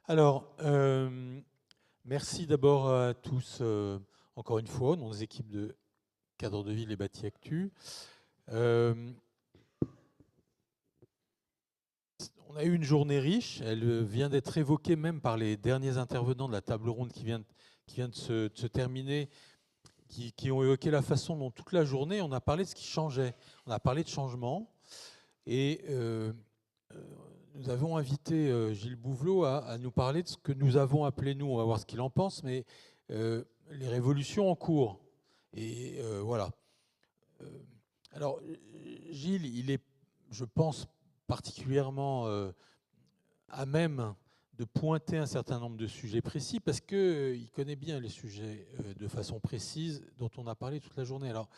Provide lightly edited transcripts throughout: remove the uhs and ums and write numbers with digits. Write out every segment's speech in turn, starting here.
Alors, merci d'abord à tous, encore une fois, au nom des équipes de Cadre de Ville et Bâti Actu. On a eu une journée riche, elle vient d'être évoquée même par les derniers intervenants de la table ronde qui vient de se terminer, qui ont évoqué la façon dont toute la journée on a parlé de ce qui changeait, on a parlé de changement, et nous avons invité Gilles Bouvelot à nous parler de ce que nous avons appelé, nous, on va voir ce qu'il en pense, mais les révolutions en cours. Et voilà. Alors, Gilles, il est, je pense, particulièrement à même de pointer un certain nombre de sujets précis parce qu'il connaît bien les sujets de façon précise dont on a parlé toute la journée. Alors,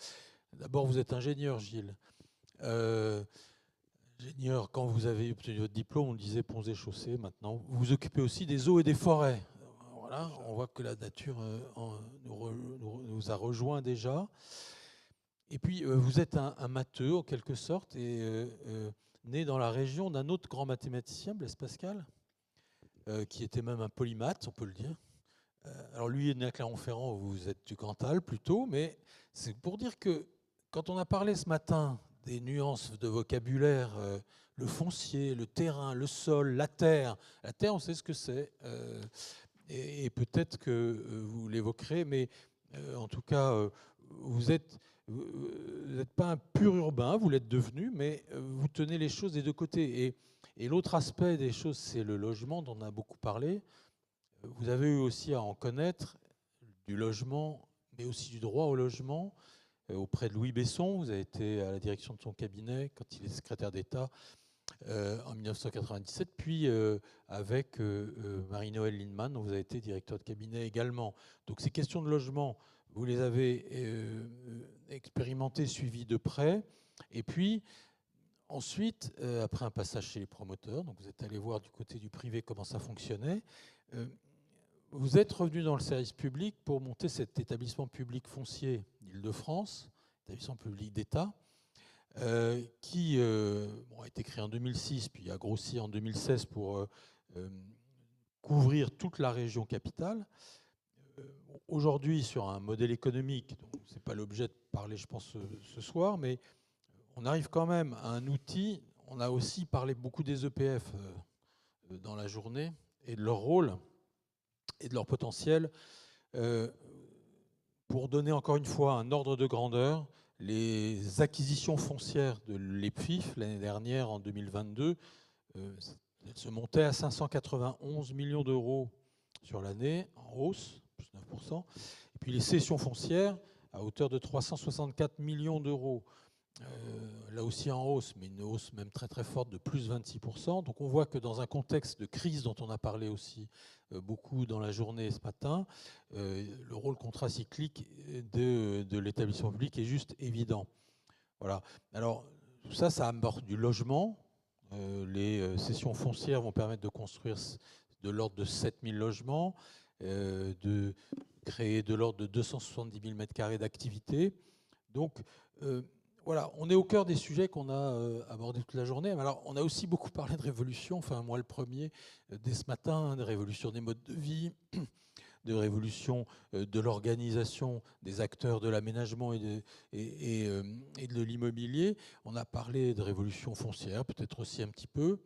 d'abord, vous êtes ingénieur, Gilles. Ingénieur, quand vous avez obtenu votre diplôme, on disait ponts et chaussées. Maintenant, vous vous occupez aussi des eaux et des forêts. Voilà, on voit que la nature nous a rejoints déjà. Et puis, vous êtes un matheux, en quelque sorte, et né dans la région d'un autre grand mathématicien, Blaise Pascal, qui était même un polymathe, on peut le dire. Alors, lui est né à Clermont-Ferrand, vous êtes du Cantal plutôt, mais c'est pour dire que quand on a parlé ce matin des nuances de vocabulaire, le foncier, le terrain, le sol, la terre, on sait ce que c'est, et peut-être que vous l'évoquerez, mais en tout cas, vous n'êtes pas un pur urbain, vous l'êtes devenu, mais vous tenez les choses des deux côtés. Et l'autre aspect des choses, c'est le logement, dont on a beaucoup parlé. Vous avez eu aussi à en connaître du logement, mais aussi du droit au logement, auprès de Louis Besson. Vous avez été à la direction de son cabinet quand il est secrétaire d'État en 1997, puis avec Marie-Noëlle Lienemann, dont vous avez été directeur de cabinet également. Donc ces questions de logement, vous les avez expérimentées, suivies de près. Et puis, ensuite, après un passage chez les promoteurs, donc vous êtes allé voir du côté du privé comment ça fonctionnait, vous êtes revenu dans le service public pour monter cet établissement public foncier d'Île-de-France, établissement public d'État, qui a été créé en 2006, puis a grossi en 2016 pour couvrir toute la région capitale. Aujourd'hui, sur un modèle économique, ce n'est pas l'objet de parler, je pense, ce soir, mais on arrive quand même à un outil. On a aussi parlé beaucoup des EPF dans la journée et de leur rôle et de leur potentiel. Pour donner encore une fois un ordre de grandeur, les acquisitions foncières de l'EPFIF l'année dernière, en 2022, elles se montaient à 591 millions d'euros sur l'année, en hausse, plus 9%. Et puis les cessions foncières à hauteur de 364 millions d'euros. Là aussi en hausse, mais une hausse même très très forte de plus 26%. Donc on voit que dans un contexte de crise dont on a parlé aussi beaucoup dans la journée ce matin, le rôle contracyclique de l'établissement public est juste évident. Voilà. Alors tout ça, ça aborde du logement. Les cessions foncières vont permettre de construire de l'ordre de 7000 logements, de créer de l'ordre de 270 000 m² d'activité. Donc voilà, on est au cœur des sujets qu'on a abordés toute la journée. Alors, on a aussi beaucoup parlé de révolution, enfin moi le premier, dès ce matin, de révolution des modes de vie, de révolution de l'organisation des acteurs de l'aménagement et de l'immobilier. On a parlé de révolution foncière, peut-être aussi un petit peu.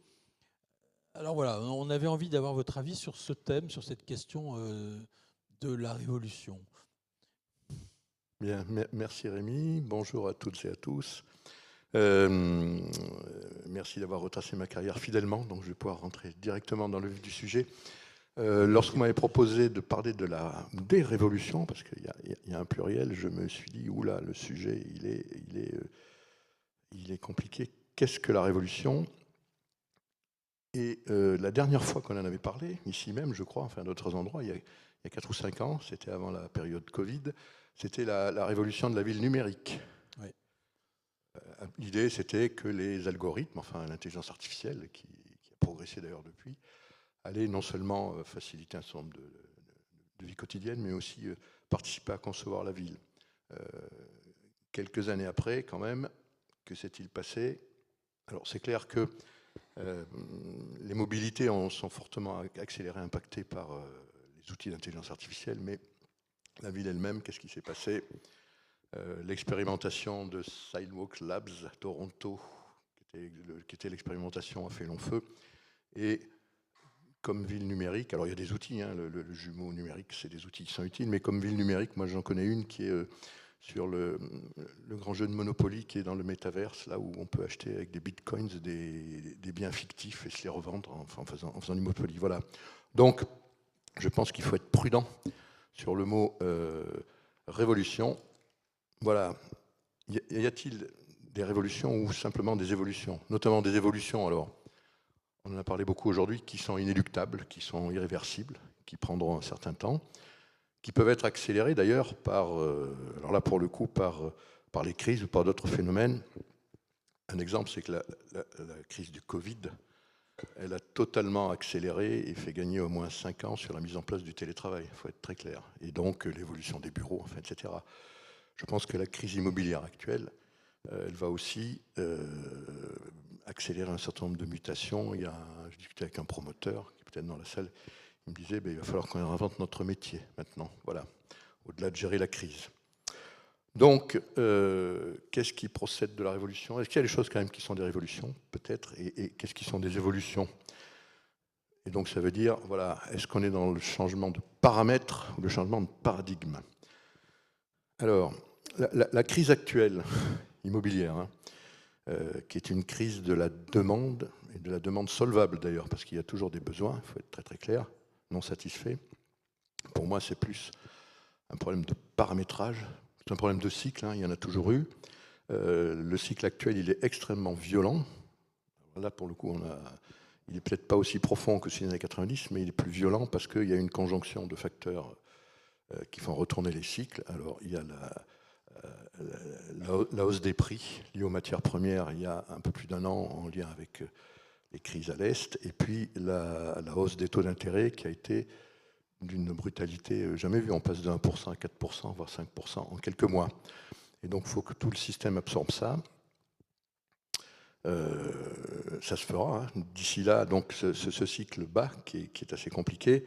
Alors voilà, on avait envie d'avoir votre avis sur ce thème, sur cette question de la révolution. Bien, merci Rémi, bonjour à toutes et à tous. Merci d'avoir retracé ma carrière fidèlement, donc je vais pouvoir rentrer directement dans le vif du sujet. Lorsque vous m'avez proposé de parler de des révolutions, parce qu'il y a un pluriel, je me suis dit, oula, le sujet, il est compliqué. Qu'est-ce que la révolution ? Et la dernière fois qu'on en avait parlé, ici même, je crois, enfin d'autres endroits, il y a 4 ou 5 ans, c'était avant la période Covid, c'était la révolution de la ville numérique. Oui. L'idée, c'était que les algorithmes, enfin l'intelligence artificielle, qui a progressé d'ailleurs depuis, allait non seulement faciliter un certain nombre de vie quotidienne, mais aussi participer à concevoir la ville. Quelques années après, quand même, que s'est-il passé ? Alors c'est clair que Les mobilités sont fortement accélérées, impactées par les outils d'intelligence artificielle, mais la ville elle-même, qu'est-ce qui s'est passé? L'expérimentation de Sidewalk Labs à Toronto, qui était l'expérimentation, a fait long feu. Et comme ville numérique, alors il y a des outils, hein, le jumeau numérique, c'est des outils qui sont utiles, mais comme ville numérique, moi j'en connais une qui est sur le grand jeu de Monopoly qui est dans le métaverse, là où on peut acheter avec des bitcoins des biens fictifs et se les revendre en faisant du Monopoly. Voilà. Donc, je pense qu'il faut être prudent sur le mot révolution. Voilà. Y a-t-il des révolutions ou simplement des évolutions? Notamment des évolutions, alors, on en a parlé beaucoup aujourd'hui, qui sont inéluctables, qui sont irréversibles, qui prendront un certain temps, qui peuvent être accélérées d'ailleurs par, alors là pour le coup, par les crises ou par d'autres phénomènes. Un exemple, c'est que la crise du Covid, elle a totalement accéléré et fait gagner au moins 5 ans sur la mise en place du télétravail, il faut être très clair. Et donc l'évolution des bureaux, enfin, etc. Je pense que la crise immobilière actuelle, elle va aussi accélérer un certain nombre de mutations. Je discutais avec un promoteur, qui est peut-être dans la salle, il me disait, il va falloir qu'on réinvente notre métier maintenant, voilà, au-delà de gérer la crise. Donc, qu'est-ce qui procède de la révolution? Est-ce qu'il y a des choses quand même qui sont des révolutions, peut-être, et qu'est-ce qui sont des évolutions? Et donc ça veut dire, voilà, est-ce qu'on est dans le changement de paramètres ou le changement de paradigme? Alors, la crise actuelle immobilière, hein, qui est une crise de la demande, et de la demande solvable d'ailleurs, parce qu'il y a toujours des besoins, il faut être très très clair, non satisfaits. Pour moi, c'est plus un problème de paramétrage, c'est un problème de cycle, hein, il y en a toujours eu. Le cycle actuel, il est extrêmement violent. Là, pour le coup, il n'est peut-être pas aussi profond que celui des années 90, mais il est plus violent parce qu'il y a une conjonction de facteurs qui font retourner les cycles. Alors, il y a la hausse des prix liée aux matières premières il y a un peu plus d'1 an en lien avec les crises à l'Est, et puis la hausse des taux d'intérêt qui a été d'une brutalité jamais vue. On passe de 1% à 4%, voire 5% en quelques mois. Et donc, il faut que tout le système absorbe ça. Ça se fera. Hein. D'ici là, donc, ce cycle bas qui est assez compliqué,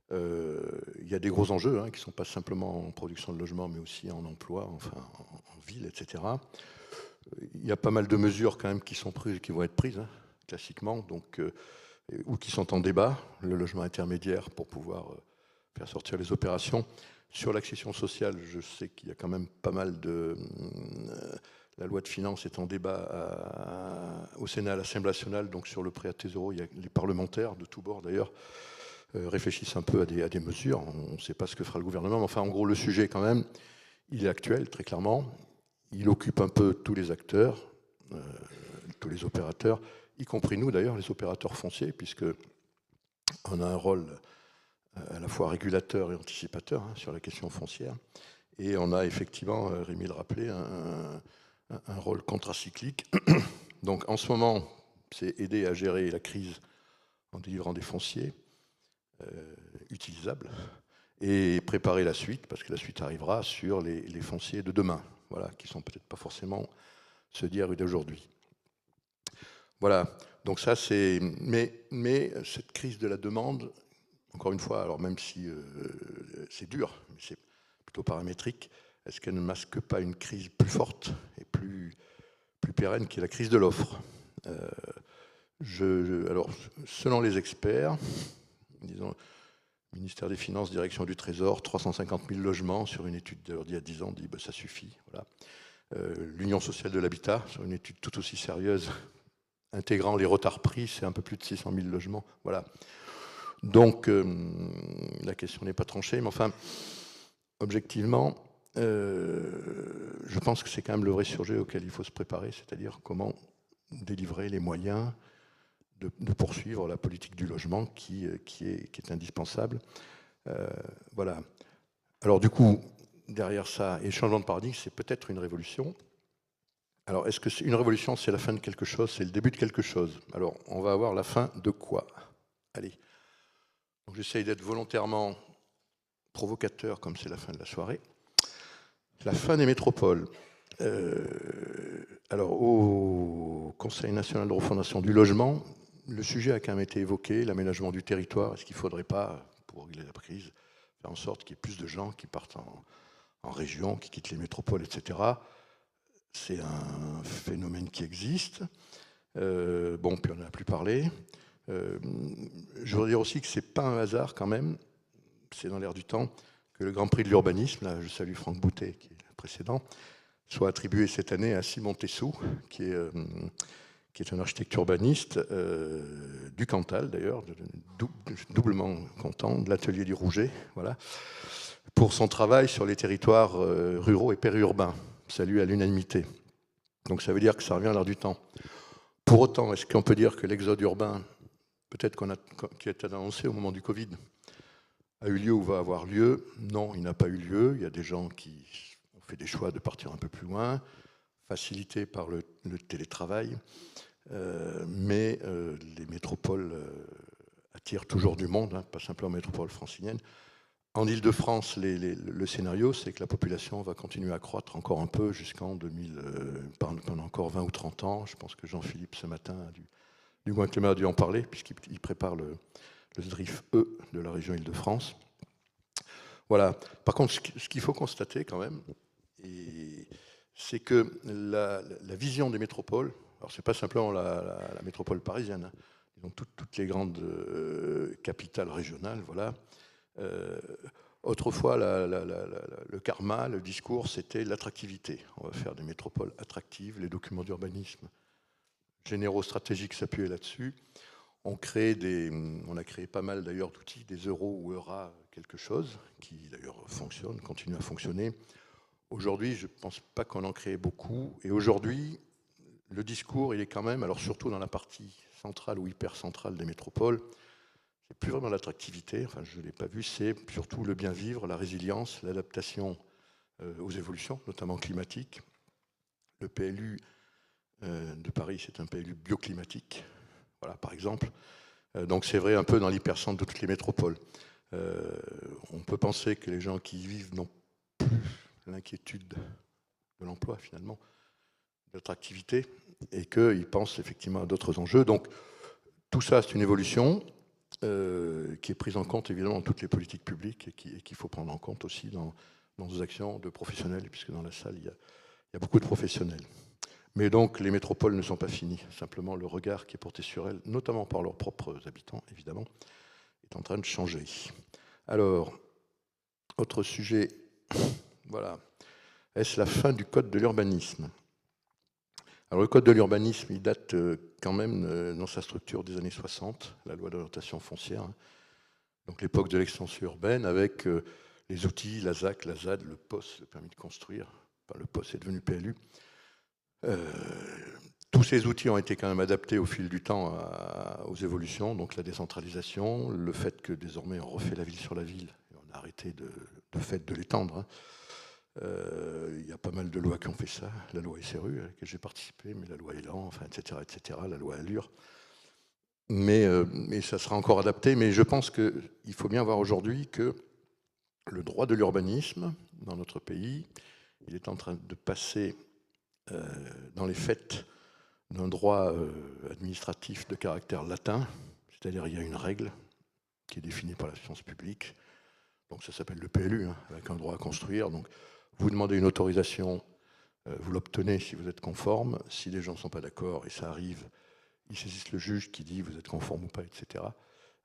il y a des gros enjeux qui ne sont pas simplement en production de logements, mais aussi en emploi, enfin en ville, etc. Il y a pas mal de mesures quand même qui sont prises, qui vont être prises, hein, classiquement, donc, ou qui sont en débat. Le logement intermédiaire pour pouvoir faire sortir les opérations. Sur l'accession sociale, je sais qu'il y a quand même pas mal de... la loi de finances est en débat au Sénat, à l'Assemblée nationale, donc sur le prêt à tes euros, il y a les parlementaires de tous bords d'ailleurs, réfléchissent un peu à des mesures. On ne sait pas ce que fera le gouvernement, mais enfin, en gros, le sujet, quand même, il est actuel, très clairement. Il occupe un peu tous les acteurs, tous les opérateurs, y compris nous, d'ailleurs, les opérateurs fonciers, puisqu'on a un rôle à la fois régulateur et anticipateur sur la question foncière. Et on a effectivement, Rémi le rappelait, un rôle contracyclique. Donc, en ce moment, c'est aider à gérer la crise en délivrant des fonciers utilisables et préparer la suite, parce que la suite arrivera sur les fonciers de demain, voilà, qui sont peut-être pas forcément ceux d'hier ou d'aujourd'hui. Voilà, donc ça c'est... Mais cette crise de la demande, encore une fois, alors même si c'est dur, mais c'est plutôt paramétrique, est-ce qu'elle ne masque pas une crise plus forte et plus pérenne qui est la crise de l'offre? Alors, selon les experts, disons, ministère des Finances, direction du Trésor, 350 000 logements sur une étude d'il y a 10 ans, dit ça suffit. Voilà. L'Union sociale de l'habitat, sur une étude tout aussi sérieuse, intégrant les retards pris, c'est un peu plus de 600 000 logements. Voilà. Donc, la question n'est pas tranchée, mais enfin, objectivement, je pense que c'est quand même le vrai sujet auquel il faut se préparer, c'est-à-dire comment délivrer les moyens de poursuivre la politique du logement qui est indispensable. Voilà. Alors du coup, derrière ça, et le changement de paradigme, c'est peut-être une révolution. Alors, est-ce que une révolution, c'est la fin de quelque chose, c'est le début de quelque chose? Alors, on va avoir la fin de quoi? Allez. Donc, j'essaye d'être volontairement provocateur, comme c'est la fin de la soirée. La fin des métropoles. Alors, au Conseil national de refondation du logement, le sujet a quand même été évoqué, l'aménagement du territoire. Est-ce qu'il ne faudrait pas, pour régler la crise, faire en sorte qu'il y ait plus de gens qui partent en région, qui quittent les métropoles, etc. C'est un phénomène qui existe. Bon, puis on n'en a plus parlé. Je voudrais dire aussi que ce n'est pas un hasard quand même, c'est dans l'air du temps, que le Grand Prix de l'urbanisme, là je salue Franck Boutet qui est le précédent, soit attribué cette année à Simon Tessou, qui est un architecte urbaniste du Cantal d'ailleurs, doublement content, de l'atelier du Rouget, voilà, pour son travail sur les territoires ruraux et périurbains, salué à l'unanimité. Donc ça veut dire que ça revient à l'air du temps. Pour autant, est-ce qu'on peut dire que l'exode urbain, peut-être qui a été annoncé au moment du Covid, a eu lieu ou va avoir lieu? Non, il n'a pas eu lieu. Il y a des gens qui ont fait des choix de partir un peu plus loin, facilités par le télétravail. Mais les métropoles attirent toujours du monde, hein, pas simplement métropole francilienne. En Île-de-France, le scénario, c'est que la population va continuer à croître encore un peu jusqu'en 2000, pendant encore 20 ou 30 ans. Je pense que Jean-Philippe, ce matin, du moins Clément a dû en parler, puisqu'il prépare le SDRIF E de la région Île-de-France. Voilà. Par contre, ce qu'il faut constater quand même, c'est que la vision des métropoles, alors c'est pas simplement la métropole parisienne, hein, donc toutes les grandes capitales régionales, voilà. Autrefois, le karma, le discours, c'était l'attractivité. On va faire des métropoles attractives, les documents d'urbanisme généraux stratégiques s'appuyaient là-dessus. On a créé pas mal d'ailleurs d'outils, des euros ou EURA, quelque chose, qui d'ailleurs fonctionne, continue à fonctionner. Aujourd'hui, je ne pense pas qu'on en crée beaucoup. Et aujourd'hui, le discours, il est quand même, alors surtout dans la partie centrale ou hyper centrale des métropoles, c'est plus vraiment l'attractivité, enfin je ne l'ai pas vu, c'est surtout le bien vivre, la résilience, l'adaptation aux évolutions, notamment climatiques. Le PLU de Paris, c'est un PLU bioclimatique, voilà, par exemple. Donc c'est vrai un peu dans l'hypercentre de toutes les métropoles. On peut penser que les gens qui y vivent n'ont plus l'inquiétude de l'emploi, finalement, de l'attractivité, et qu'ils pensent effectivement à d'autres enjeux. Donc tout ça, c'est une évolution qui est prise en compte évidemment dans toutes les politiques publiques et qu'il faut prendre en compte aussi dans nos actions de professionnels, puisque dans la salle, il y a beaucoup de professionnels. Mais donc, les métropoles ne sont pas finies. Simplement, le regard qui est porté sur elles, notamment par leurs propres habitants, évidemment, est en train de changer. Alors, autre sujet, voilà. Est-ce la fin du code de l'urbanisme? Alors, le code de l'urbanisme, il date quand même dans sa structure des années 60, la loi d'orientation foncière, hein. Donc l'époque de l'extension urbaine, avec les outils, la ZAC, la ZAD, le POS, le permis de construire. Enfin, le POS est devenu PLU. Tous ces outils ont été quand même adaptés au fil du temps aux évolutions, donc la décentralisation, le fait que désormais on refait la ville sur la ville, et on a arrêté de fait de l'étendre, hein. Il y a pas mal de lois qui ont fait ça, la loi SRU à laquelle j'ai participé, mais la loi Elan, enfin, etc., la loi Allure. Mais ça sera encore adapté. Mais je pense qu'il faut bien voir aujourd'hui que le droit de l'urbanisme dans notre pays, il est en train de passer dans les faits d'un droit administratif de caractère latin, c'est-à-dire il y a une règle qui est définie par la science publique, donc ça s'appelle le PLU, hein, avec un droit à construire. Donc vous demandez une autorisation, vous l'obtenez si vous êtes conforme. Si les gens ne sont pas d'accord, et ça arrive, ils saisissent le juge qui dit vous êtes conforme ou pas, etc.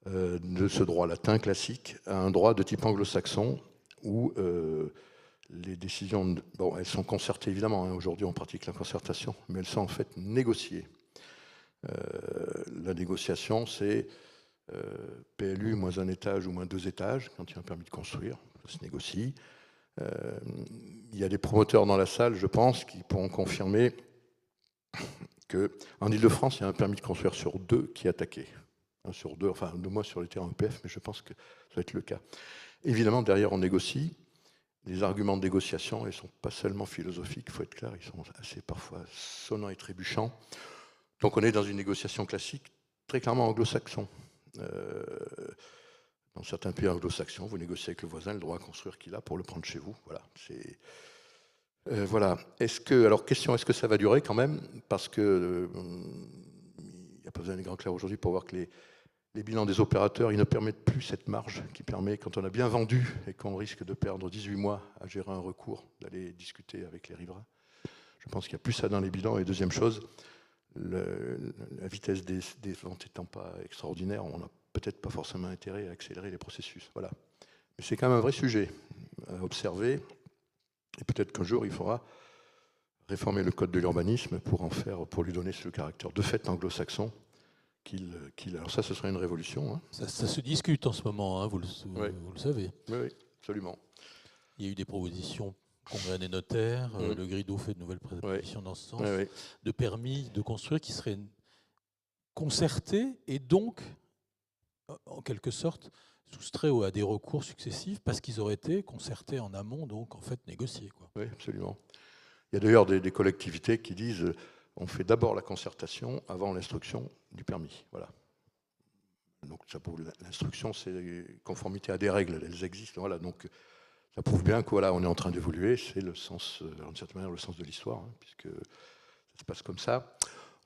De ce droit latin classique à un droit de type anglo-saxon où les décisions, bon, elles sont concertées évidemment, hein, aujourd'hui on pratique la concertation, mais elles sont en fait négociées. La négociation, c'est PLU moins un étage ou moins 2 étages, quand il y a un permis de construire, ça se négocie. Il y a des promoteurs dans la salle, je pense, qui pourront confirmer qu'en Ile-de-France, il y a un permis de construire sur 2 qui est attaqué. Un sur 2, enfin 2 mois sur les terrains EPF, mais je pense que ça va être le cas. Évidemment, derrière, on négocie. Les arguments de négociation, ils ne sont pas seulement philosophiques, il faut être clair, ils sont assez parfois sonnants et trébuchants. Donc on est dans une négociation classique, très clairement anglo-saxon. Dans certains pays anglo-saxons, vous négociez avec le voisin le droit à construire qu'il a pour le prendre chez vous. Voilà, Voilà. Alors, question, est-ce que ça va durer quand même? Parce que il n'y a pas besoin des grands clairs aujourd'hui pour voir que les bilans des opérateurs, ils ne permettent plus cette marge qui permet, quand on a bien vendu et qu'on risque de perdre 18 mois à gérer un recours, d'aller discuter avec les riverains. Je pense qu'il n'y a plus ça dans les bilans. Et deuxième chose, la vitesse des ventes n'étant pas extraordinaire, on n'a peut-être pas forcément intérêt à accélérer les processus. Voilà. Mais c'est quand même un vrai sujet à observer. Et peut-être qu'un jour, il faudra réformer le code de l'urbanisme pour lui donner ce caractère de fait anglo-saxon. Alors ça, ce serait une révolution. Hein. Ça se discute en ce moment, hein, vous le savez. Oui, absolument. Il y a eu des propositions, congrès des notaires, le Grido fait de nouvelles propositions dans ce sens, de permis de construire qui seraient concertés et donc, en quelque sorte, soustraits à des recours successifs parce qu'ils auraient été concertés en amont, donc en fait négociés. Quoi. Oui, absolument. Il y a d'ailleurs des collectivités qui disent on fait d'abord la concertation avant l'instruction du permis. Voilà. Donc l'instruction, c'est conformité à des règles, elles existent. Voilà. Donc ça prouve bien qu'on est en train d'évoluer. C'est le sens, en certaine manière, le sens de l'histoire, hein, puisque ça se passe comme ça.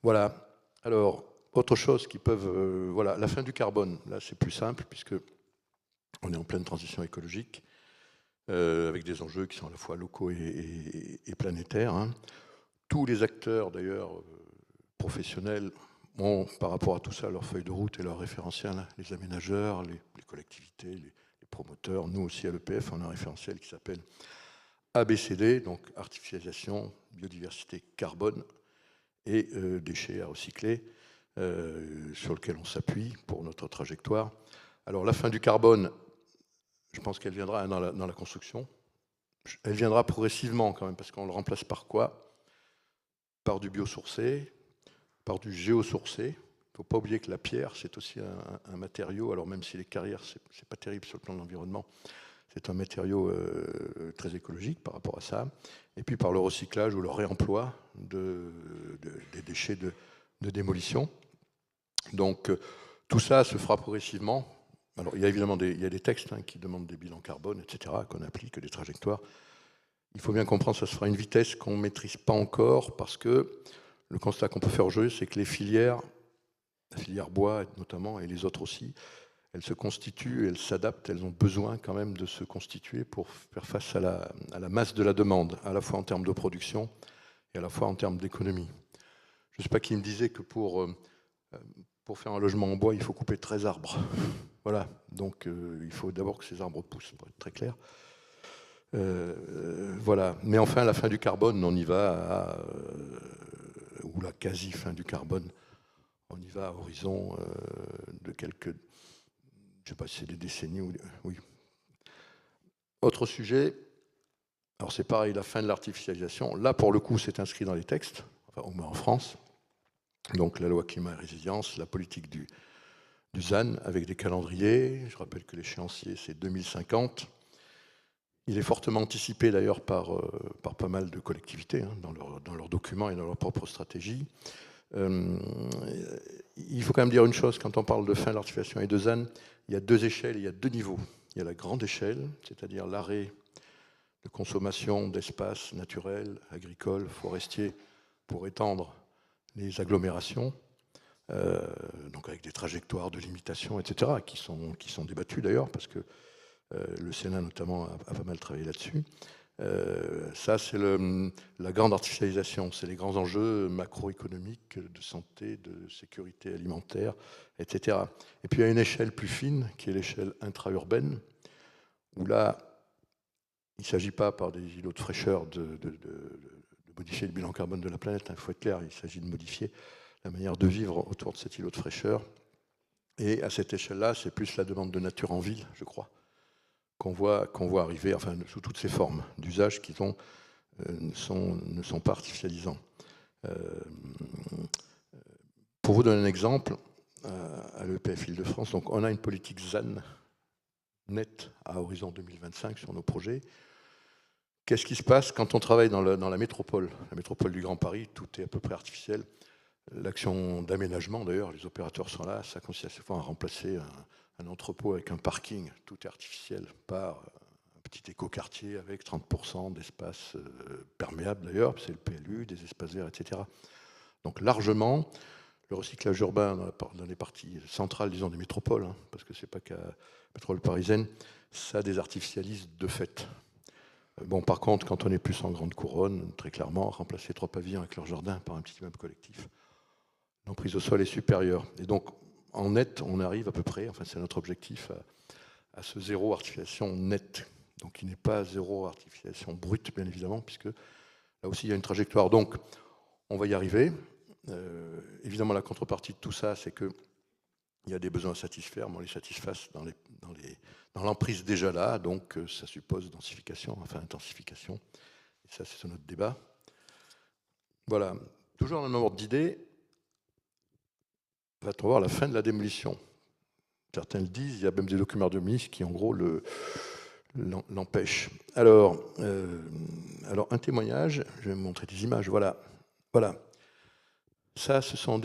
Voilà. Alors, autre chose qui peuvent... voilà, la fin du carbone. Là, c'est plus simple, puisque on est en pleine transition écologique, avec des enjeux qui sont à la fois locaux et planétaires. Hein. Tous les acteurs, d'ailleurs, professionnels, ont, par rapport à tout ça, leur feuille de route et leur référentiel. Hein. Les aménageurs, les collectivités, les promoteurs. Nous aussi, à l'EPF, on a un référentiel qui s'appelle ABCD, donc artificialisation, biodiversité, carbone et déchets à recycler, sur lequel on s'appuie pour notre trajectoire. Alors, la fin du carbone, je pense qu'elle viendra dans la construction. Elle viendra progressivement quand même, parce qu'on le remplace par quoi? Par du biosourcé, par du géosourcé. Il ne faut pas oublier que la pierre, c'est aussi un matériau, alors même si les carrières, ce n'est pas terrible sur le plan de l'environnement, c'est un matériau très écologique par rapport à ça. Et puis par le recyclage ou le réemploi des déchets de démolition. Donc tout ça se fera progressivement. Alors il y a évidemment des textes hein, qui demandent des bilans carbone, etc., qu'on applique, des trajectoires. Il faut bien comprendre que ça se fera à une vitesse qu'on ne maîtrise pas encore, parce que le constat qu'on peut faire aujourd'hui, c'est que les filières, la filière bois notamment, et les autres aussi, elles se constituent, elles s'adaptent, elles ont besoin quand même de se constituer pour faire face à la masse de la demande, à la fois en termes de production et à la fois en termes d'économie. Je ne sais pas qui me disait que pour faire un logement en bois, il faut couper 13 arbres. Voilà, donc il faut d'abord que ces arbres poussent, pour être très clair. Voilà, mais enfin, la fin du carbone, on y va ou la quasi-fin du carbone, on y va à horizon de quelques... Je ne sais pas si c'est des décennies ou... Oui. Autre sujet, alors c'est pareil, la fin de l'artificialisation. Là, pour le coup, c'est inscrit dans les textes, enfin, au moins en France. Donc la loi climat et résilience, la politique du ZAN avec des calendriers. Je rappelle que l'échéancier, c'est 2050. Il est fortement anticipé d'ailleurs par pas mal de collectivités hein, dans leurs documents et dans leur propre stratégie. Il faut quand même dire une chose, quand on parle de fin de l'artificialisation et de ZAN, il y a deux échelles, il y a deux niveaux. Il y a la grande échelle, c'est-à-dire l'arrêt de consommation d'espaces naturels, agricoles, forestiers, pour étendre les agglomérations, donc avec des trajectoires de limitation, etc., qui sont débattues d'ailleurs, parce que le Sénat notamment a pas mal travaillé là-dessus. Ça, c'est la grande artificialisation, c'est les grands enjeux macroéconomiques de santé, de sécurité alimentaire, etc. Et puis il y a une échelle plus fine, qui est l'échelle intra-urbaine, où là, il ne s'agit pas par des îlots de fraîcheur de modifier le bilan carbone de la planète, il faut être clair, il s'agit de modifier la manière de vivre autour de cet îlot de fraîcheur. Et à cette échelle-là, c'est plus la demande de nature en ville, je crois, qu'on voit arriver, enfin, sous toutes ces formes d'usage qui ne sont pas artificialisants. Pour vous donner un exemple, à l'EPF Île-de-France, donc on a une politique ZAN nette à horizon 2025 sur nos projets. Qu'est-ce qui se passe quand on travaille dans la métropole du Grand Paris, tout est à peu près artificiel. L'action d'aménagement, d'ailleurs, les opérateurs sont là, ça consiste à remplacer un entrepôt avec un parking, tout est artificiel, par un petit écoquartier avec 30% d'espace perméable d'ailleurs, c'est le PLU, des espaces verts, etc. Donc largement, le recyclage urbain dans les parties centrales, disons, des métropoles, hein, parce que c'est pas qu'à la métropole parisienne, ça désartificialise de fait. Bon, par contre, quand on est plus en grande couronne, très clairement, remplacer 3 pavillons avec leur jardin par un petit immeuble collectif, l'emprise au sol est supérieure. Et donc, en net, on arrive à peu près, enfin c'est notre objectif, à ce zéro artificialisation nette. Donc, il n'est pas zéro artificialisation brute, bien évidemment, puisque là aussi, il y a une trajectoire. Donc, on va y arriver. Évidemment, la contrepartie de tout ça, c'est qu'il y a des besoins à satisfaire, mais on les satisfasse dans l'emprise déjà là, donc ça suppose densification, enfin intensification. Et ça, c'est notre débat. Voilà. Toujours dans le même ordre d'idée, va-t-on voir la fin de la démolition? Certains le disent, il y a même des documents de ministres qui, en gros, l'empêchent. Alors, un témoignage, je vais vous montrer des images, voilà. Voilà. Ça, ce sont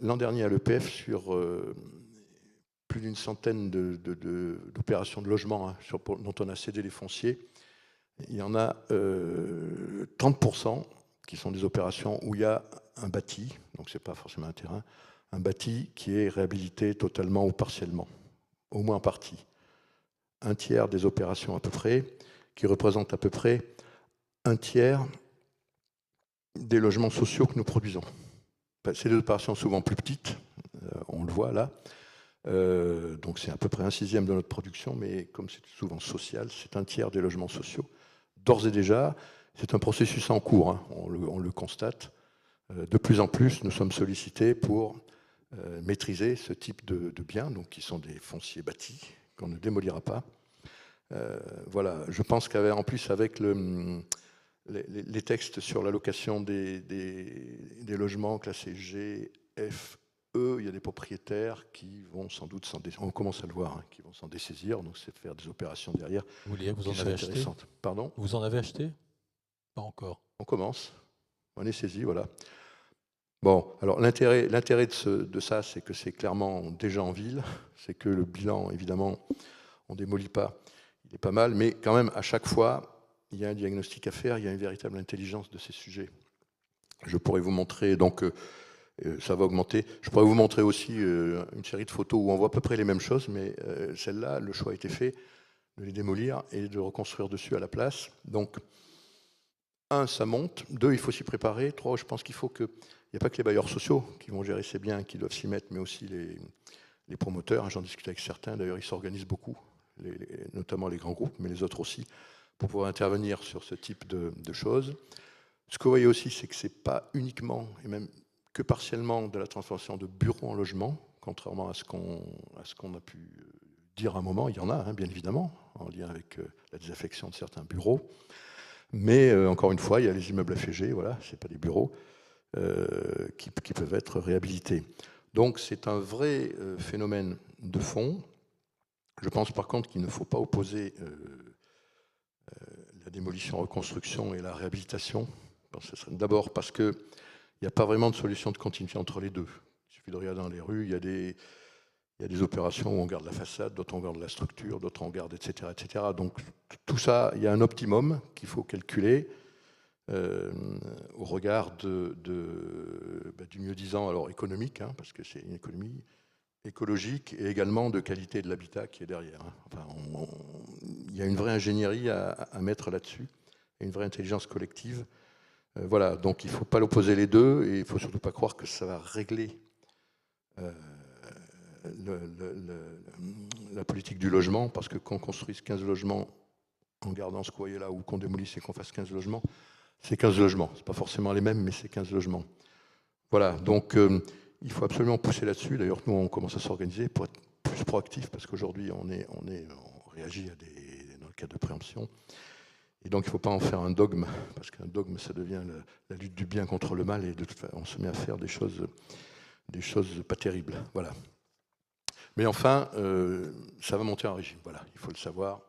l'an dernier à l'EPF, sur plus d'une centaine d'opérations de logement hein, dont on a cédé les fonciers. Il y en a 30% qui sont des opérations où il y a un bâti, donc ce n'est pas forcément un terrain, un bâti qui est réhabilité totalement ou partiellement, au moins en partie. Un tiers des opérations à peu près, qui représentent à peu près un tiers des logements sociaux que nous produisons. C'est des opérations souvent plus petites, on le voit là, donc c'est à peu près 1/6 de notre production, mais comme c'est souvent social, c'est un tiers des logements sociaux. D'ores et déjà, c'est un processus en cours, hein, on le constate. De plus en plus, nous sommes sollicités pour maîtriser ce type de biens, donc qui sont des fonciers bâtis, qu'on ne démolira pas. Voilà, je pense qu'en plus, avec les textes sur l'allocation des logements classés G, F, E, il y a des propriétaires qui vont sans doute on commence à le voir, hein, qui vont s'en dessaisir, donc c'est faire des opérations derrière. Vous en avez acheté? Pardon? Vous en avez acheté? Pas encore. On commence, on est saisi, voilà. Bon, alors l'intérêt de ça, c'est que c'est clairement déjà en ville, c'est que le bilan, évidemment, on ne démolit pas, il est pas mal, mais quand même, à chaque fois, il y a un diagnostic à faire, il y a une véritable intelligence de ces sujets. Je pourrais vous montrer, donc ça va augmenter, je pourrais vous montrer aussi une série de photos où on voit à peu près les mêmes choses, mais celle-là, le choix a été fait de les démolir et de reconstruire dessus à la place. Donc, 1, ça monte, 2, il faut s'y préparer, 3, je pense qu'il faut que... Il n'y a pas que les bailleurs sociaux qui vont gérer ces biens, qui doivent s'y mettre, mais aussi les promoteurs. J'en discute avec certains, d'ailleurs, ils s'organisent beaucoup, notamment les grands groupes, mais les autres aussi, pour pouvoir intervenir sur ce type de choses. Ce que vous voyez aussi, c'est que ce n'est pas uniquement, et même que partiellement, de la transformation de bureaux en logements, contrairement à ce qu'on a pu dire à un moment. Il y en a, hein, bien évidemment, en lien avec la désaffection de certains bureaux. Mais encore une fois, il y a les immeubles AFG, voilà, ce n'est pas des bureaux, qui peuvent être réhabilités. Donc c'est un vrai phénomène de fond. Je pense par contre qu'il ne faut pas opposer la démolition-reconstruction et la réhabilitation. D'abord parce qu'il n'y a pas vraiment de solution de continuité entre les deux. Il suffit de regarder dans les rues, il y a des opérations où on garde la façade, d'autres on garde la structure, d'autres on garde, etc., etc. Donc tout ça, il y a un optimum qu'il faut calculer au regard du mieux-disant alors économique, hein, parce que c'est une économie écologique et également de qualité de l'habitat qui est derrière. Hein. Enfin, il y a une vraie ingénierie à mettre là-dessus, et une vraie intelligence collective. Voilà, donc il ne faut pas l'opposer les deux, et il ne faut surtout pas croire que ça va régler la politique du logement, parce que qu'on construise 15 logements en gardant ce que vous voyez là, ou qu'on démolisse et qu'on fasse 15 logements, c'est 15 logements. Ce n'est pas forcément les mêmes, mais c'est 15 logements. Voilà, donc il faut absolument pousser là-dessus. D'ailleurs, nous, on commence à s'organiser pour être plus proactif, parce qu'aujourd'hui, on réagit dans le cadre de préemption. Et donc, il ne faut pas en faire un dogme, parce qu'un dogme, ça devient la lutte du bien contre le mal, et de toute façon, on se met à faire des choses pas terribles. Voilà. Mais enfin, ça va monter en régime. Voilà, il faut le savoir.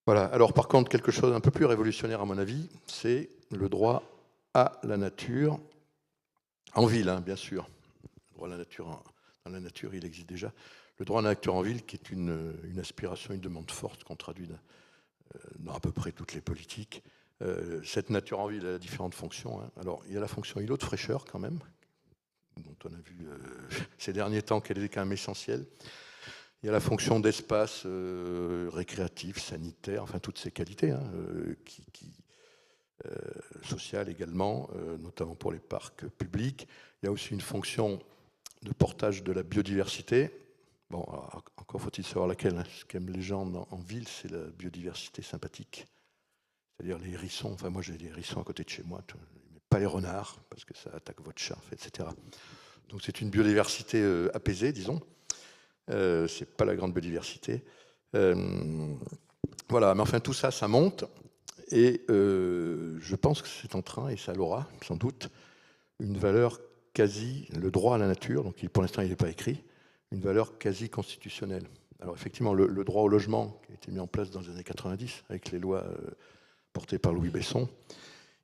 Voilà. Alors, par contre, quelque chose d'un peu plus révolutionnaire, à mon avis, c'est le droit à la nature, en ville, hein, bien sûr. Le droit à la nature, dans la nature, il existe déjà. Le droit à la nature en ville, qui est une aspiration, une demande forte qu'on traduit dans à peu près toutes les politiques. Cette nature en ville a différentes fonctions. Hein. Alors, il y a la fonction îlot de fraîcheur, quand même, dont on a vu ces derniers temps qu'elle est quand même essentielle. Il y a la fonction d'espace récréatif, sanitaire, enfin toutes ces qualités, hein, sociales également, notamment pour les parcs publics. Il y a aussi une fonction de portage de la biodiversité. Bon, alors, encore faut-il savoir laquelle. Hein. Ce qu'aiment les gens en ville, c'est la biodiversité sympathique. C'est-à-dire les hérissons. Enfin, moi, j'ai des hérissons à côté de chez moi. Mais pas les renards, parce que ça attaque votre chat, etc. Donc, c'est une biodiversité apaisée, disons. C'est pas la grande biodiversité. Voilà, mais enfin, tout ça, ça monte. Et je pense que c'est en train, et ça l'aura, sans doute, une valeur quasi, le droit à la nature, donc pour l'instant, il n'est pas écrit, une valeur quasi constitutionnelle. Alors effectivement, le droit au logement qui a été mis en place dans les années 90 avec les lois portées par Louis Besson,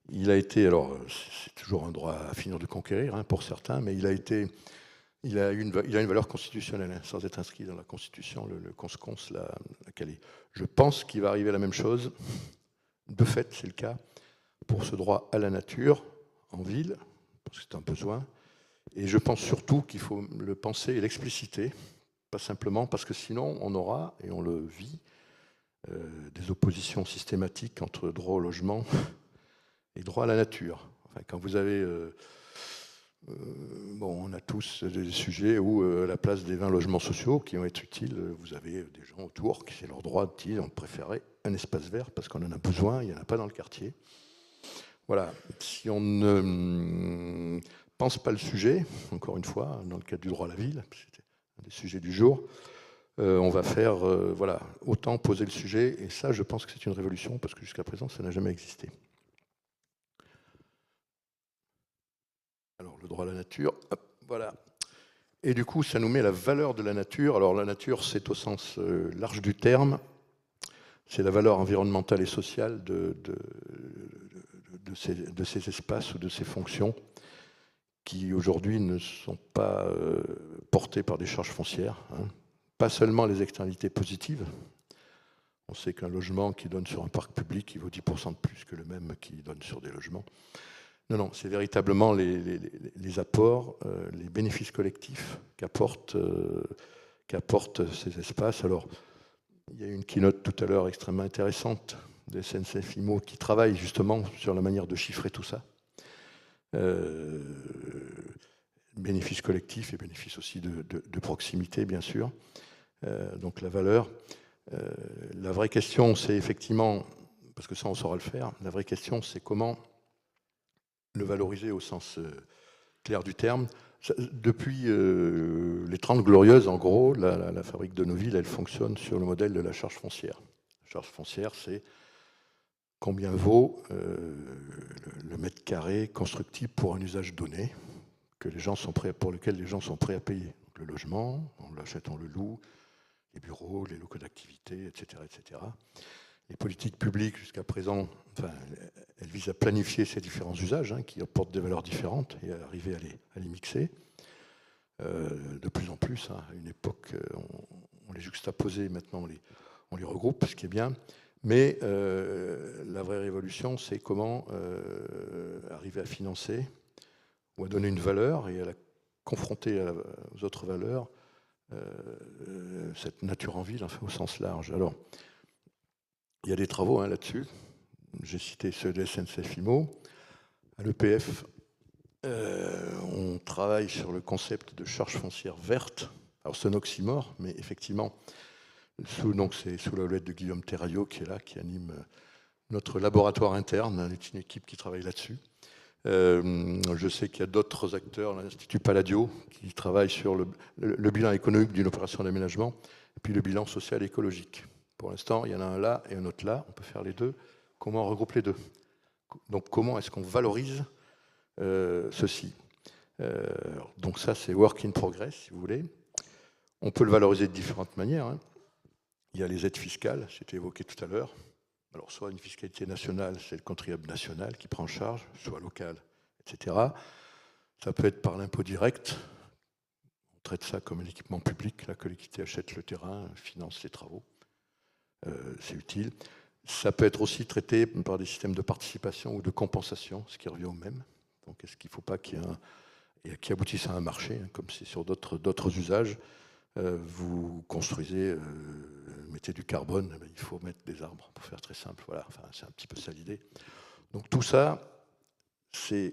il a été, alors c'est toujours un droit à finir de conquérir hein, pour certains, mais il a une valeur constitutionnelle, hein, sans être inscrit dans la Constitution, le conscons l'a calé. Je pense qu'il va arriver la même chose, de fait c'est le cas, pour ce droit à la nature en ville, parce que c'est un besoin, et je pense surtout qu'il faut le penser et l'expliciter, pas simplement parce que sinon on aura, et on le vit, des oppositions systématiques entre droit au logement et droit à la nature. Enfin, quand vous avez... bon, on a tous des sujets où, à la place des 20 logements sociaux qui vont être utiles, vous avez des gens autour qui, c'est leur droit de dire, on préférait un espace vert parce qu'on en a besoin, il n'y en a pas dans le quartier. Voilà, si on ne pense pas le sujet, encore une fois, dans le cadre du droit à la ville, c'était un des sujets du jour, on va faire, voilà, autant poser le sujet, et ça, je pense que c'est une révolution, parce que jusqu'à présent, ça n'a jamais existé. Alors, le droit à la nature, hop, voilà. Et du coup, ça nous met la valeur de la nature. Alors, la nature, c'est au sens large du terme, c'est la valeur environnementale et sociale de ces espaces ou de ces fonctions qui aujourd'hui ne sont pas portées par des charges foncières. Hein. Pas seulement les externalités positives. On sait qu'un logement qui donne sur un parc public, il vaut 10% de plus que le même qui donne sur des logements. Non, non, c'est véritablement les apports, les bénéfices collectifs qu'apportent ces espaces. Alors, il y a eu une keynote tout à l'heure extrêmement intéressante de SNCF Immo qui travaille justement sur la manière de chiffrer tout ça. Bénéfices collectifs et bénéfices aussi de proximité, bien sûr. Donc la valeur. La vraie question, c'est effectivement, parce que ça on saura le faire, la vraie question c'est comment le valoriser au sens clair du terme. Depuis les 30 Glorieuses, en gros, la fabrique de nos villes, elle fonctionne sur le modèle de la charge foncière. La charge foncière, c'est combien vaut le mètre carré constructible pour un usage donné pour lequel les gens sont prêts à payer. Donc, le logement, on l'achète, on le loue, les bureaux, les locaux d'activité, etc., etc. Les politiques publiques, jusqu'à présent, enfin, elles visent à planifier ces différents usages hein, qui apportent des valeurs différentes et à arriver à les mixer. De plus en plus, hein, à une époque, on les juxtaposait, maintenant on les regroupe, ce qui est bien. Mais la vraie révolution, c'est comment arriver à financer ou à donner une valeur et à la confronter aux autres valeurs, cette nature en ville, enfin, au sens large. Alors, il y a des travaux hein, là-dessus. J'ai cité ceux de SNCF Immo. À l'EPF, on travaille sur le concept de charge foncière verte. Alors, c'est un oxymore, mais effectivement, c'est sous la houlette de Guillaume Terraillot qui est là, qui anime notre laboratoire interne. C'est une équipe qui travaille là-dessus. Je sais qu'il y a d'autres acteurs, l'Institut Palladio, qui travaillent sur le bilan économique d'une opération d'aménagement, et puis le bilan social et écologique. Pour l'instant, il y en a un là et un autre là, on peut faire les deux. Comment on regroupe les deux? Donc comment est-ce qu'on valorise ceci? Donc ça, c'est work in progress, si vous voulez. On peut le valoriser de différentes manières. Hein. Il y a les aides fiscales, c'était évoqué tout à l'heure. Alors, soit une fiscalité nationale, c'est le contribuable national qui prend en charge, soit local, etc. Ça peut être par l'impôt direct. traite ça comme un équipement public. La collectivité achète le terrain, finance les travaux. C'est utile. Ça peut être aussi traité par des systèmes de participation ou de compensation, ce qui revient au même. Donc, est-ce qu'il ne faut pas qu'il y ait et qui aboutisse à un marché, hein, comme c'est sur d'autres usages. Vous construisez, mettez du carbone, il faut mettre des arbres, pour faire très simple. Voilà, enfin, c'est un petit peu ça l'idée. Donc tout ça, ce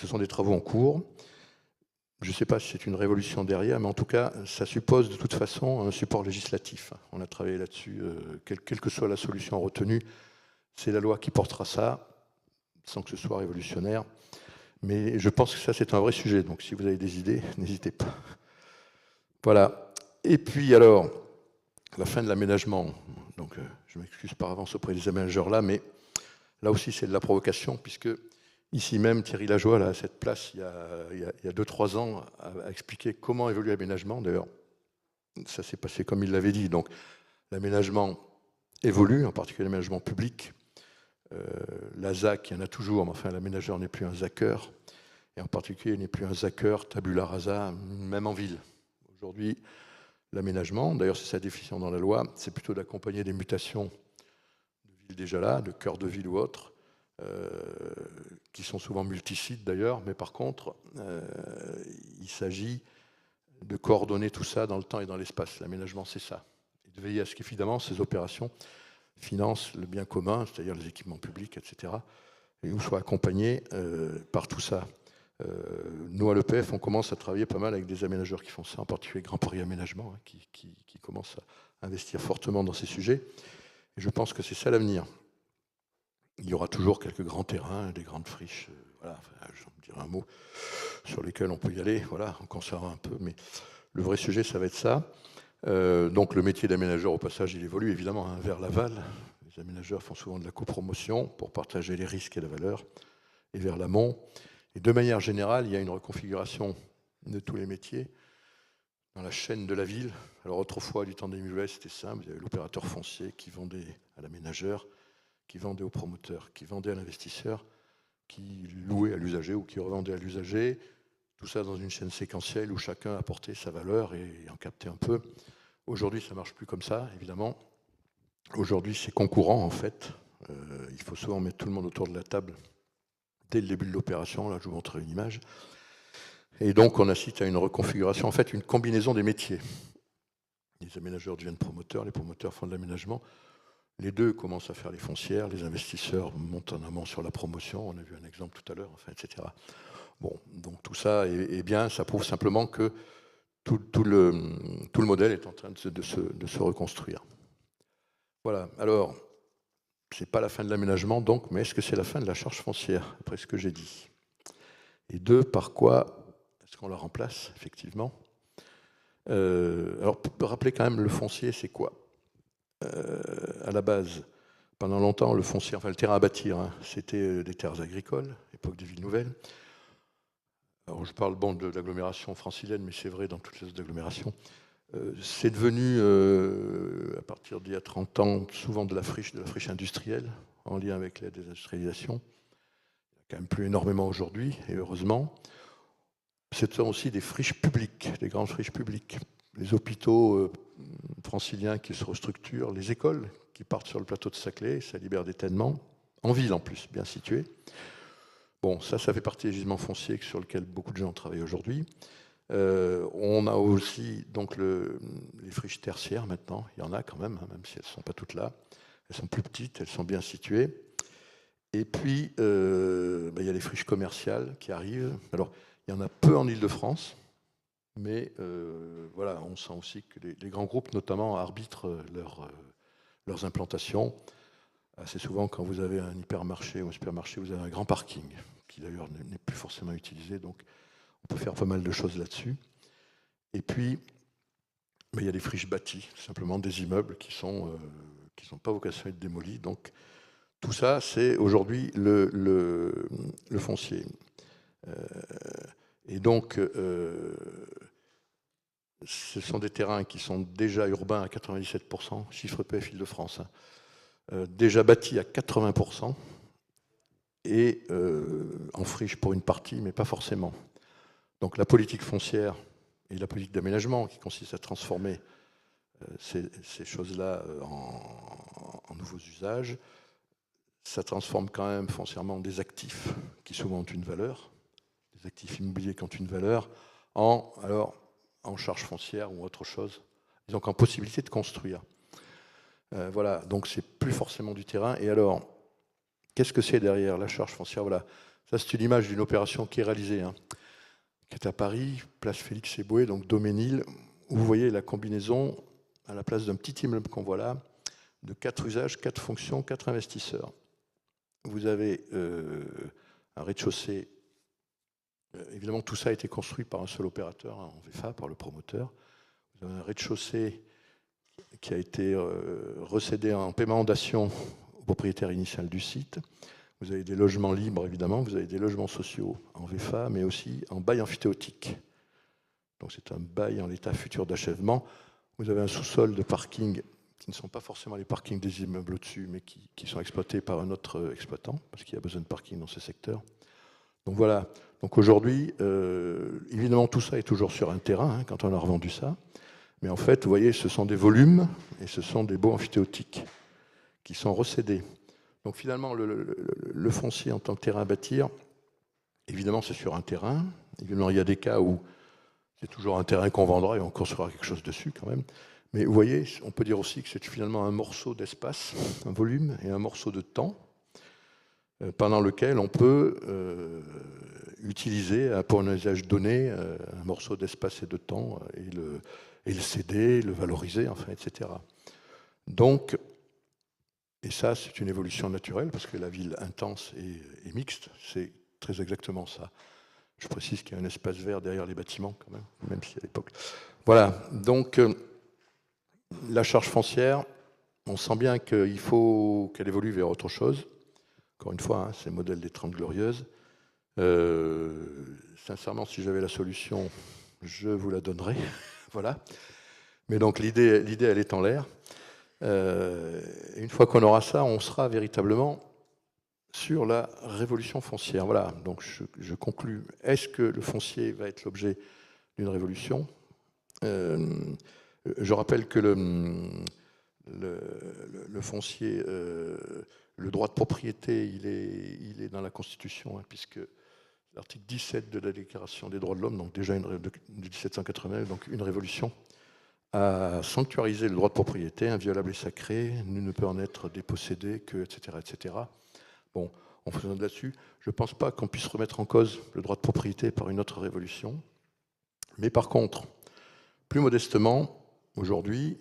sont des travaux en cours. Je ne sais pas si c'est une révolution derrière, mais en tout cas, ça suppose de toute façon un support législatif. On a travaillé là-dessus, quelle que soit la solution retenue, c'est la loi qui portera ça, sans que ce soit révolutionnaire. Mais je pense que ça, c'est un vrai sujet. Donc si vous avez des idées, n'hésitez pas. Voilà. Et puis alors, la fin de l'aménagement. Donc je m'excuse par avance auprès des aménageurs là, mais là aussi c'est de la provocation, puisque ici même, Thierry Lajoie, là, à cette place, il y a 2-3 ans, a expliqué comment évolue l'aménagement. D'ailleurs, ça s'est passé comme il l'avait dit. Donc l'aménagement évolue, en particulier l'aménagement public. La ZAC, il y en a toujours, mais enfin l'aménageur n'est plus un ZACeur. Et en particulier, il n'est plus un ZACeur, tabula rasa, même en ville. Aujourd'hui, l'aménagement, d'ailleurs c'est sa définition dans la loi, c'est plutôt d'accompagner des mutations de villes déjà là, de cœur de ville ou autres, qui sont souvent multisites d'ailleurs, mais par contre, il s'agit de coordonner tout ça dans le temps et dans l'espace. L'aménagement, c'est ça. Et de veiller à ce qu'évidemment, ces opérations financent le bien commun, c'est-à-dire les équipements publics, etc., et où soient accompagnés par tout ça. Nous, à l'EPF, on commence à travailler pas mal avec des aménageurs qui font ça, en particulier Grand Paris Aménagement, hein, qui commence à investir fortement dans ces sujets. Et je pense que c'est ça l'avenir. Il y aura toujours quelques grands terrains, des grandes friches, voilà, enfin, je vais dire un mot, sur lesquels on peut y aller, voilà, on conservera un peu, mais le vrai sujet, ça va être ça. Donc le métier d'aménageur, au passage, il évolue évidemment hein, vers l'aval. Les aménageurs font souvent de la copromotion pour partager les risques et la valeur, et vers l'amont. Et de manière générale, il y a une reconfiguration de tous les métiers dans la chaîne de la ville. Alors autrefois, du temps des Muets, c'était simple, il y avait l'opérateur foncier qui vendait à l'aménageur, qui vendait au promoteur, qui vendait à l'investisseur, qui louait à l'usager ou qui revendait à l'usager. Tout ça dans une chaîne séquentielle où chacun apportait sa valeur et en captait un peu. Aujourd'hui, ça ne marche plus comme ça, évidemment. Aujourd'hui, c'est concurrent, en fait. Il faut souvent mettre tout le monde autour de la table dès le début de l'opération. Là, je vous montrerai une image. Et donc, on assiste à une reconfiguration, en fait, une combinaison des métiers. Les aménageurs deviennent promoteurs, les promoteurs font de l'aménagement. Les deux commencent à faire les foncières, les investisseurs montent en amont sur la promotion. On a vu un exemple tout à l'heure, enfin, etc. Bon, donc tout ça est bien. Ça prouve simplement que tout le modèle est en train de se reconstruire. Voilà. Alors, c'est pas la fin de l'aménagement, donc, mais est-ce que c'est la fin de la charge foncière, après ce que j'ai dit? Et deux, par quoi est-ce qu'on la remplace, effectivement? Alors, pour rappeler quand même, le foncier, c'est quoi? À la base, pendant longtemps, le foncier, enfin le terrain à bâtir, hein, c'était des terres agricoles, époque des villes nouvelles. Alors, je parle bon de l'agglomération francilienne, mais c'est vrai dans toutes les autres agglomérations. C'est devenu, à partir d'il y a 30 ans, souvent de la friche industrielle, en lien avec la désindustrialisation. Il n'y a quand même plus énormément aujourd'hui, et heureusement. Ce sont aussi des friches publiques, des grandes friches publiques. Les hôpitaux franciliens qui se restructurent, les écoles qui partent sur le plateau de Saclay, ça libère des ténements, en ville en plus, bien situé. Bon, ça fait partie des gisements fonciers sur lesquels beaucoup de gens travaillent aujourd'hui. On a aussi donc les friches tertiaires maintenant, il y en a quand même, hein, même si elles ne sont pas toutes là. Elles sont plus petites, elles sont bien situées. Et puis, il y a les friches commerciales qui arrivent. Alors, il y en a peu en Île-de-France, mais voilà, on sent aussi que les grands groupes, notamment, arbitrent leurs implantations. Assez souvent, quand vous avez un hypermarché ou un supermarché, vous avez un grand parking, qui d'ailleurs n'est plus forcément utilisé, donc on peut faire pas mal de choses là-dessus. Et puis, il y a des friches bâties, tout simplement des immeubles qui sont pas vocation à être démolis. Donc, tout ça, c'est aujourd'hui le foncier. Et donc, ce sont des terrains qui sont déjà urbains à 97%, chiffre PF Île-de-France, hein, déjà bâtis à 80%, et en friche pour une partie, mais pas forcément. Donc la politique foncière et la politique d'aménagement qui consiste à transformer ces choses-là en nouveaux usages, ça transforme quand même foncièrement des actifs qui souvent ont une valeur, des actifs immobiliers qui ont une valeur, en charge foncière ou autre chose, donc en possibilité de construire. Voilà, donc c'est plus forcément du terrain. Et alors, qu'est-ce que c'est derrière la charge foncière? Voilà, ça c'est une image d'une opération qui est réalisée, qui est à Paris, place Félix-Éboué, donc Doménil, où vous voyez la combinaison à la place d'un petit immeuble qu'on voit là, de 4 usages, 4 fonctions, 4 investisseurs. Vous avez un rez-de-chaussée. Évidemment, tout ça a été construit par un seul opérateur, en VFA, par le promoteur. Vous avez un rez-de-chaussée qui a été recédé en paiement en dation au propriétaire initial du site. Vous avez des logements libres, évidemment. Vous avez des logements sociaux en VFA, mais aussi en bail amphithéotique. Donc c'est un bail en l'état futur d'achèvement. Vous avez un sous-sol de parking qui ne sont pas forcément les parkings des immeubles au-dessus, mais qui sont exploités par un autre exploitant, parce qu'il y a besoin de parking dans ces secteurs. Donc voilà. Donc aujourd'hui, évidemment, tout ça est toujours sur un terrain, quand on a revendu ça. Mais en fait, vous voyez, ce sont des volumes et ce sont des baux amphithéotiques qui sont recédés. Donc finalement, le foncier en tant que terrain à bâtir, évidemment, c'est sur un terrain. Évidemment, il y a des cas où c'est toujours un terrain qu'on vendra et on construira quelque chose dessus quand même. Mais vous voyez, on peut dire aussi que c'est finalement un morceau d'espace, un volume et un morceau de temps pendant lequel on peut utiliser pour un usage donné un morceau d'espace et de temps et le céder, le valoriser, enfin, etc. Donc, et ça, c'est une évolution naturelle parce que la ville intense et mixte, c'est très exactement ça. Je précise qu'il y a un espace vert derrière les bâtiments, quand même si à l'époque. Voilà, donc la charge foncière, on sent bien qu'il faut qu'elle évolue vers autre chose. Encore une fois, c'est le modèle des 30 Glorieuses. Sincèrement, si j'avais la solution, je vous la donnerais. Voilà. Mais donc l'idée, elle est en l'air. Une fois qu'on aura ça, on sera véritablement sur la révolution foncière. Voilà, donc je conclus. Est-ce que le foncier va être l'objet d'une révolution? Je rappelle que le foncier, le droit de propriété, il est dans la Constitution, puisque l'article 17 de la Déclaration des droits de l'homme, donc déjà de 1789, donc une révolution, a sanctuarisé le droit de propriété, inviolable et sacré, nul ne peut en être dépossédé, que, etc., etc. Bon, en faisant de là-dessus, je ne pense pas qu'on puisse remettre en cause le droit de propriété par une autre révolution. Mais par contre, plus modestement, aujourd'hui,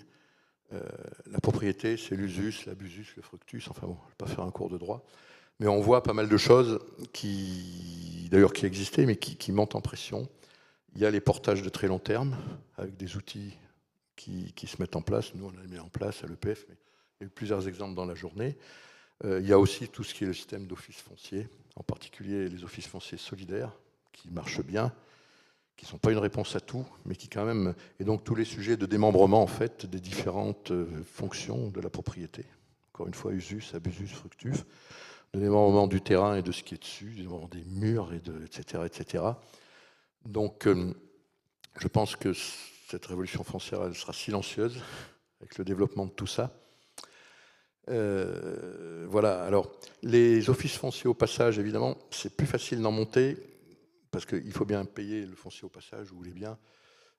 la propriété, c'est l'usus, l'abusus, le fructus, enfin bon, je ne vais pas faire un cours de droit, mais on voit pas mal de choses qui existaient, mais qui montent en pression. Il y a les portages de très long terme, avec des outils qui se mettent en place. Nous, on a mis en place à l'EPF, mais il y a eu plusieurs exemples dans la journée. Il y a aussi tout ce qui est le système d'office foncier, en particulier les offices fonciers solidaires, qui marchent bien, qui ne sont pas une réponse à tout, mais qui quand même... Et donc tous les sujets de démembrement, en fait, des différentes fonctions de la propriété. Encore une fois, usus, abusus, fructus, de démembrement du terrain et de ce qui est dessus, du démembrement des murs, etc., etc. Donc, je pense que cette révolution foncière, elle sera silencieuse, avec le développement de tout ça. Voilà, alors, les offices fonciers au passage, évidemment, c'est plus facile d'en monter, parce qu'il faut bien payer le foncier au passage ou les biens.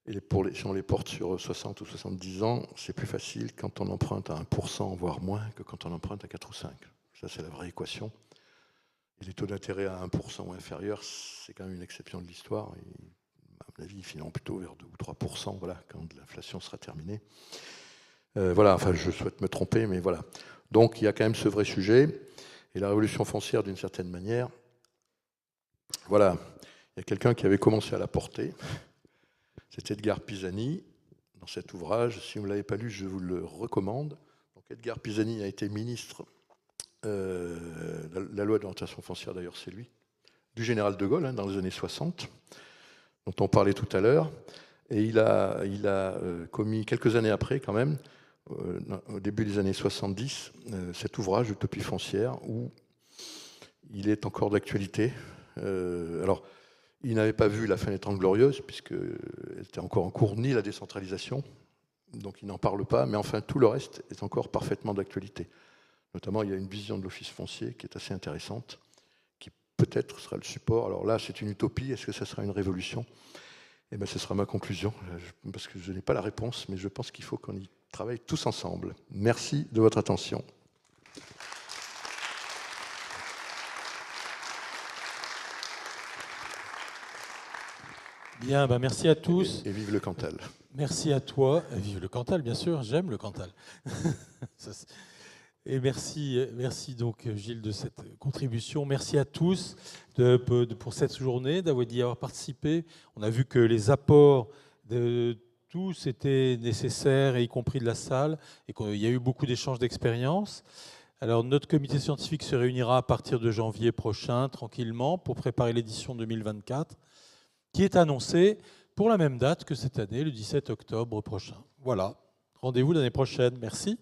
Et si on les porte sur 60 ou 70 ans, c'est plus facile quand on emprunte à 1%, voire moins, que quand on emprunte à 4 ou 5. Ça, c'est la vraie équation. Et les taux d'intérêt à 1% ou inférieur, c'est quand même une exception de l'histoire. Et, à mon avis, ils finiront plutôt vers 2 ou 3%, voilà, quand l'inflation sera terminée. Voilà, enfin, je souhaite me tromper, mais voilà. Donc, il y a quand même ce vrai sujet. Et la révolution foncière, d'une certaine manière, voilà. Il y a quelqu'un qui avait commencé à la porter, c'est Edgar Pisani, dans cet ouvrage. Si vous ne l'avez pas lu, je vous le recommande. Donc Edgar Pisani a été ministre, la loi d'orientation foncière d'ailleurs c'est lui, du général de Gaulle dans les années 60, dont on parlait tout à l'heure. Et il a commis quelques années après quand même, au début des années 70, cet ouvrage, Utopie foncière, où il est encore d'actualité. Alors, Il n'avait pas vu la fin des Trente Glorieuses, puisqu'elle était encore en cours, ni la décentralisation, donc il n'en parle pas, mais enfin tout le reste est encore parfaitement d'actualité. Notamment, il y a une vision de l'office foncier qui est assez intéressante, qui peut-être sera le support. Alors là, c'est une utopie, est-ce que ça sera une révolution? Eh bien, ce sera ma conclusion, parce que je n'ai pas la réponse, mais je pense qu'il faut qu'on y travaille tous ensemble. Merci de votre attention. Bien, ben merci à tous. Et vive le Cantal. Merci à toi. Et vive le Cantal, bien sûr. J'aime le Cantal. Et merci donc Gilles de cette contribution. Merci à tous pour cette journée, d'y avoir participé. On a vu que les apports de tous étaient nécessaires, y compris de la salle, et qu'il y a eu beaucoup d'échanges d'expériences. Alors notre comité scientifique se réunira à partir de janvier prochain, tranquillement, pour préparer l'édition 2024, qui est annoncée pour la même date que cette année, le 17 octobre prochain. Voilà. Rendez-vous l'année prochaine. Merci.